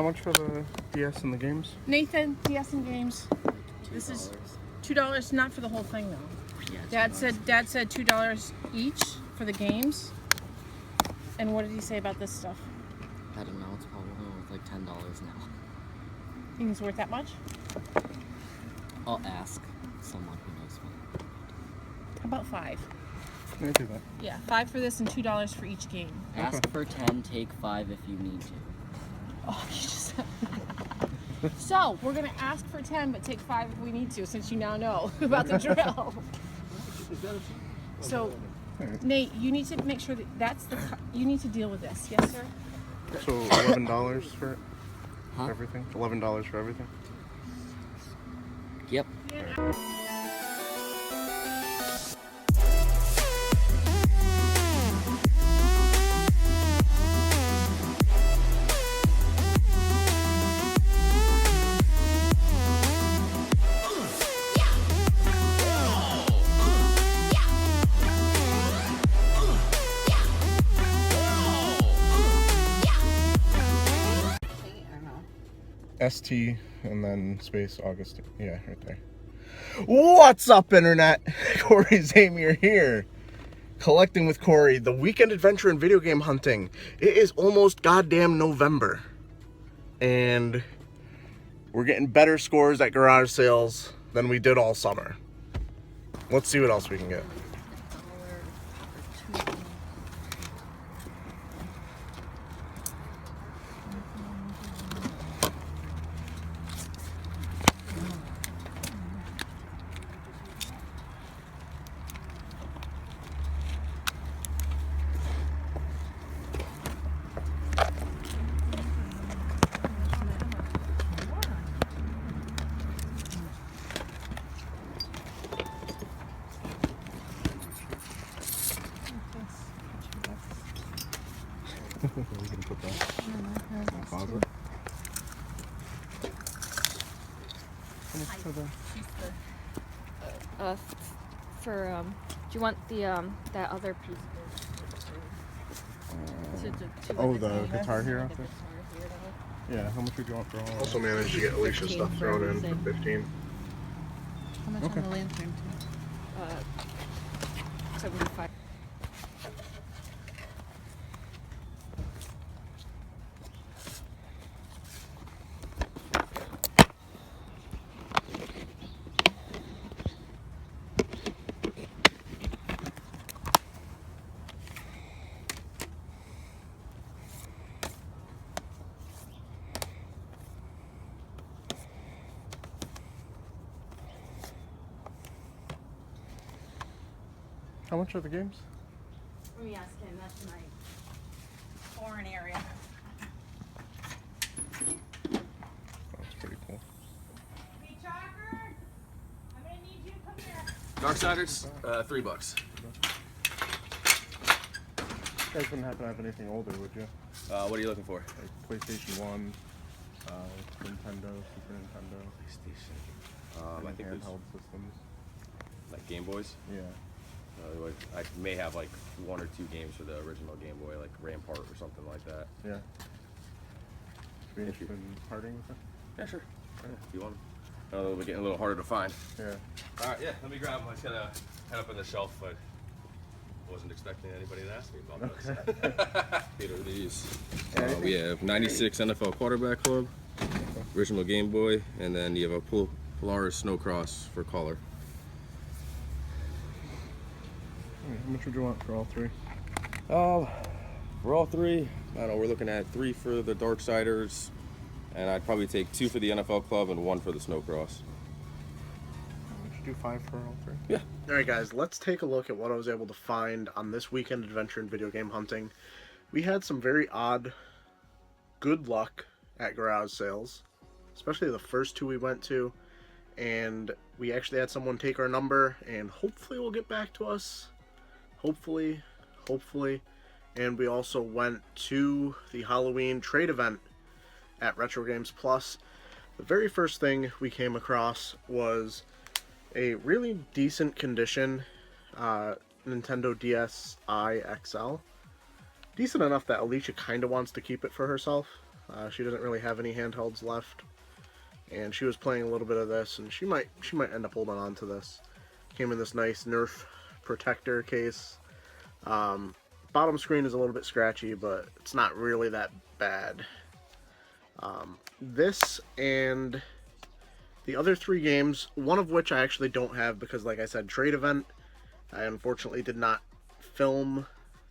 How much for the DS and the games? Nathan, DS and games. This is $2, not for the whole thing though. Yeah, Dad said $2 each for the games. And what did he say about this stuff? I don't know. It's probably worth like $10 now. Think it's worth that much? I'll ask someone who knows me. How about 5? Yeah, do that. Yeah, 5 for this and $2 for each game. Ask for 10, take 5 if you need to. Oh, you just. So we're gonna ask for 10, but take 5 if we need to, since you now know about the drill. So, Nate, you need to make sure that you need to deal with this. Yes, sir. So $11 for Huh? everything? $11 for everything? Yep. Yeah. ST and then space August. Yeah, right there. What's up, Internet? Cory Zamier here. Collecting with Cory, the weekend adventure in video game hunting. It is almost goddamn November. And we're getting better scores at garage sales than we did all summer. Let's see what else we can get. We can put that in the closet. How much for the... do you want the that other piece? Oh, the Guitar Hero thing? Yeah, how much would you want for all? Also managed to get Alicia's stuff thrown in for 15. How much on the lantern? 75. How much are the games? Let me ask him. That's my foreign area. That's pretty cool. Hey, Chalker! I'm gonna need you to come here. Darksiders, $3. You guys wouldn't happen to have anything older, would you? What are you looking for? Like PlayStation 1, Nintendo, Super Nintendo, PlayStation. I think there's handheld systems. like Game Boys. Yeah. I may have like 1 or 2 games for the original Game Boy, like Rampart or something like that. Yeah. Be interested in parting with it? Yeah, sure. Yeah, if you want them. I know they're getting a little harder to find. Yeah. All right, yeah, let me grab them. I was gonna head up on the shelf, but wasn't expecting anybody to ask me about this. Here are these. We have 96 NFL Quarterback Club, original Game Boy, and then you have a Polaris Snowcross for color. How much would you want for all 3? For all 3, I don't know, we're looking at 3 for the Darksiders, and I'd probably take 2 for the NFL Club and 1 for the Snowcross. We should do 5 for all 3. Yeah. Alright guys, let's take a look at what I was able to find on this weekend adventure in video game hunting. We had some very odd good luck at garage sales, especially the first 2 we went to, and we actually had someone take our number and hopefully will get back to us. Hopefully. And we also went to the Halloween trade event at Retro Games Plus. The very first thing we came across was a really decent condition Nintendo DSi XL. Decent enough that Alicia kind of wants to keep it for herself. She doesn't really have any handhelds left, and she was playing a little bit of this, and she might end up holding on to this. Came in this nice Nerf protector case. Bottom screen is a little bit scratchy, but it's not really that bad. This and the other 3 games, one of which I actually don't have because, like I said, trade event. I unfortunately did not film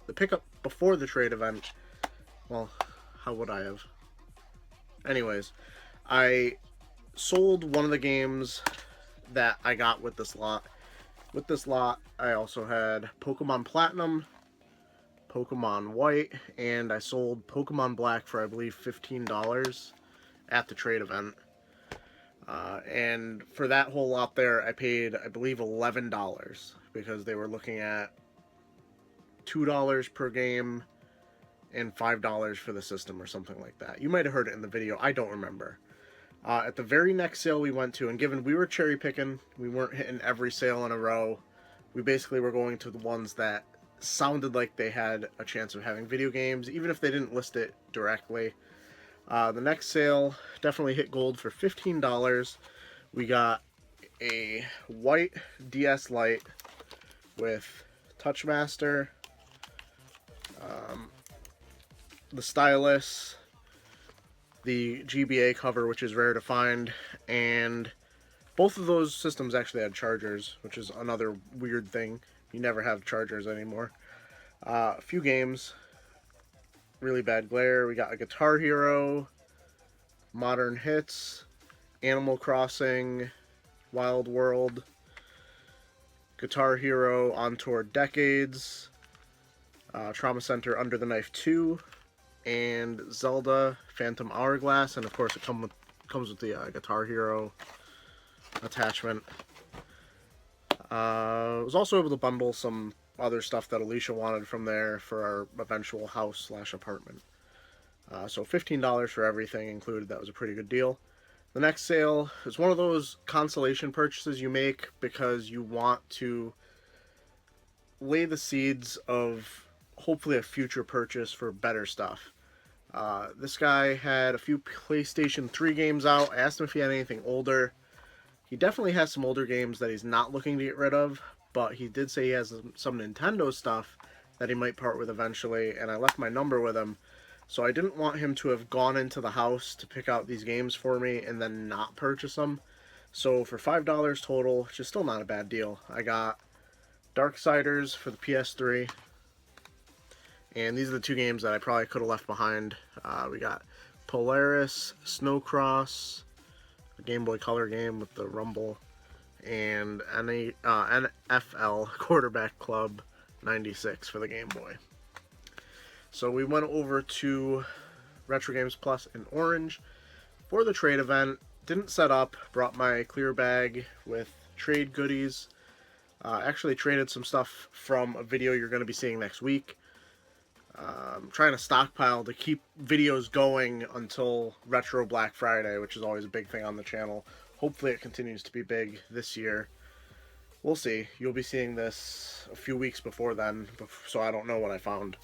the pickup before the trade event. Well, how would I have? Anyways, I sold one of the games that I got with this lot. With this lot, I also had Pokemon Platinum, Pokemon White, and I sold Pokemon Black for, I believe, $15 at the trade event. And for that whole lot there, I paid, I believe, $11 because they were looking at $2 per game and $5 for the system or something like that. You might have heard it in the video. I don't remember. At the very next sale we went to, and given we were cherry picking, we weren't hitting every sale in a row. We basically were going to the ones that sounded like they had a chance of having video games, even if they didn't list it directly. The next sale definitely hit gold for $15. We got a white DS Lite with Touchmaster, the stylus, the GBA cover, which is rare to find, and both of those systems actually had chargers, which is another weird thing. You never have chargers anymore. A few games. Really bad glare. We got a Guitar Hero, Modern Hits, Animal Crossing, Wild World, Guitar Hero On Tour Decades, Trauma Center Under the Knife 2, and Zelda Phantom Hourglass, and of course it comes with the Guitar Hero attachment. I was also able to bundle some other stuff that Alicia wanted from there for our eventual house/apartment. So $15 for everything included. That was a pretty good deal. The next sale is one of those consolation purchases you make because you want to lay the seeds of hopefully a future purchase for better stuff. This guy had a few PlayStation 3 games out. I asked him if he had anything older. He definitely has some older games that he's not looking to get rid of, but he did say he has some Nintendo stuff that he might part with eventually, and I left my number with him. So I didn't want him to have gone into the house to pick out these games for me and then not purchase them. So for $5 total, which is still not a bad deal, I got Darksiders for the PS3. And these are the 2 games that I probably could have left behind. We got Polaris, Snowcross, a Game Boy Color game with the rumble, and NFL Quarterback Club 96 for the Game Boy. So we went over to Retro Games Plus in Orange for the trade event. Didn't set up, brought my clear bag with trade goodies. Actually traded some stuff from a video you're going to be seeing next week. I'm trying to stockpile to keep videos going until Retro Black Friday, which is always a big thing on the channel. Hopefully it continues to be big this year. We'll see. You'll be seeing this a few weeks before then, so I don't know what I found.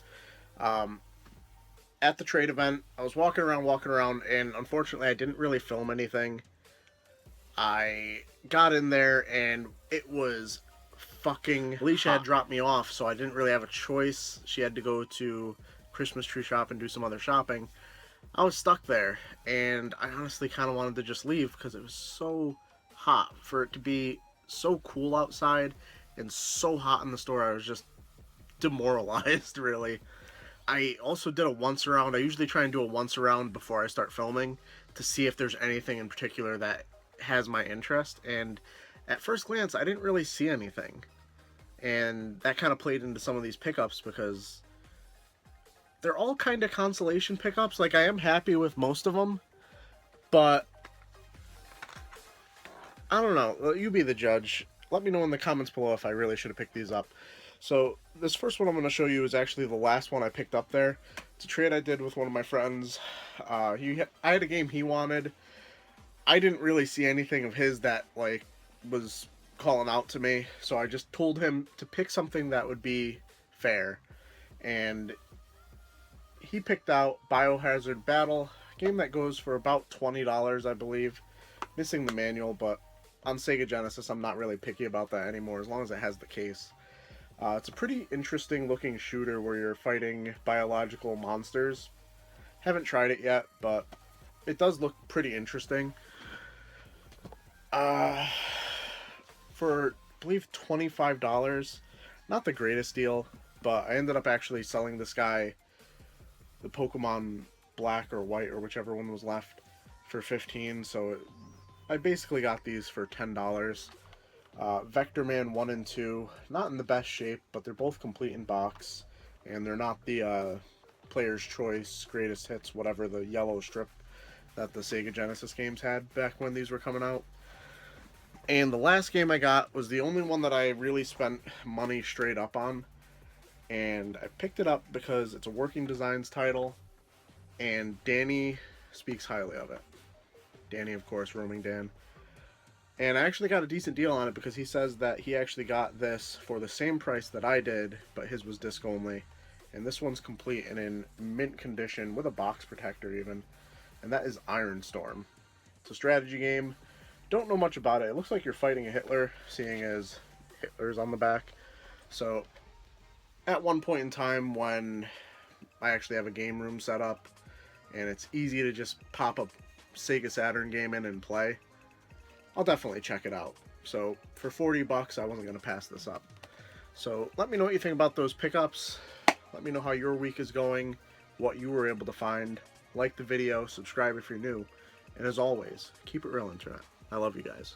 At the trade event, I was walking around, and unfortunately I didn't really film anything. I got in there, and it was fucking... Alicia had dropped me off, so I didn't really have a choice. She had to go to Christmas tree shop and do some other shopping. I was stuck there, and I honestly kind of wanted to just leave because it was so hot. For it to be so cool outside and so hot in the store, I was just demoralized, really. I also did a once around. I usually try and do a once around before I start filming to see if there's anything in particular that has my interest, and at first glance I didn't really see anything, and that kind of played into some of these pickups because they're all kind of consolation pickups. Like, I am happy with most of them, but I don't know. You be the judge. Let me know in the comments below if I really should have picked these up. So this first one I'm going to show you is actually the last one I picked up there. It's a trade I did with one of my friends. I had a game he wanted. I didn't really see anything of his that like was calling out to me, so I just told him to pick something that would be fair, and he picked out Biohazard Battle, Game that goes for about $20, I believe. Missing the manual, but on Sega Genesis, I'm not really picky about that anymore, as long as it has the case. It's a pretty interesting looking shooter where you're fighting biological monsters. Haven't tried it yet, but it does look pretty interesting. For, I believe, $25, not the greatest deal, but I ended up actually selling this guy the Pokemon Black or White or whichever one was left for $15, so I basically got these for $10. Vector Man 1 and 2, not in the best shape, but they're both complete in box, and they're not the Player's Choice, Greatest Hits, whatever, the yellow strip that the Sega Genesis games had back when these were coming out. And the last game I got was the only one that I really spent money straight up on, and I picked it up because it's a Working Designs title, and Danny speaks highly of it. Danny, of course, Roaming Dan. And I actually got a decent deal on it because he says that he actually got this for the same price that I did, but his was disc only. And this one's complete and in mint condition with a box protector even. And that is Iron Storm. It's a strategy game. Don't know much about it. It looks like you're fighting a Hitler, seeing as Hitler's on the back. So, at one point in time when I actually have a game room set up, and it's easy to just pop a Sega Saturn game in and play, I'll definitely check it out. So, for $40, I wasn't going to pass this up. So, let me know what you think about those pickups. Let me know how your week is going, what you were able to find. Like the video, subscribe if you're new, and as always, keep it real, Internet. I love you guys.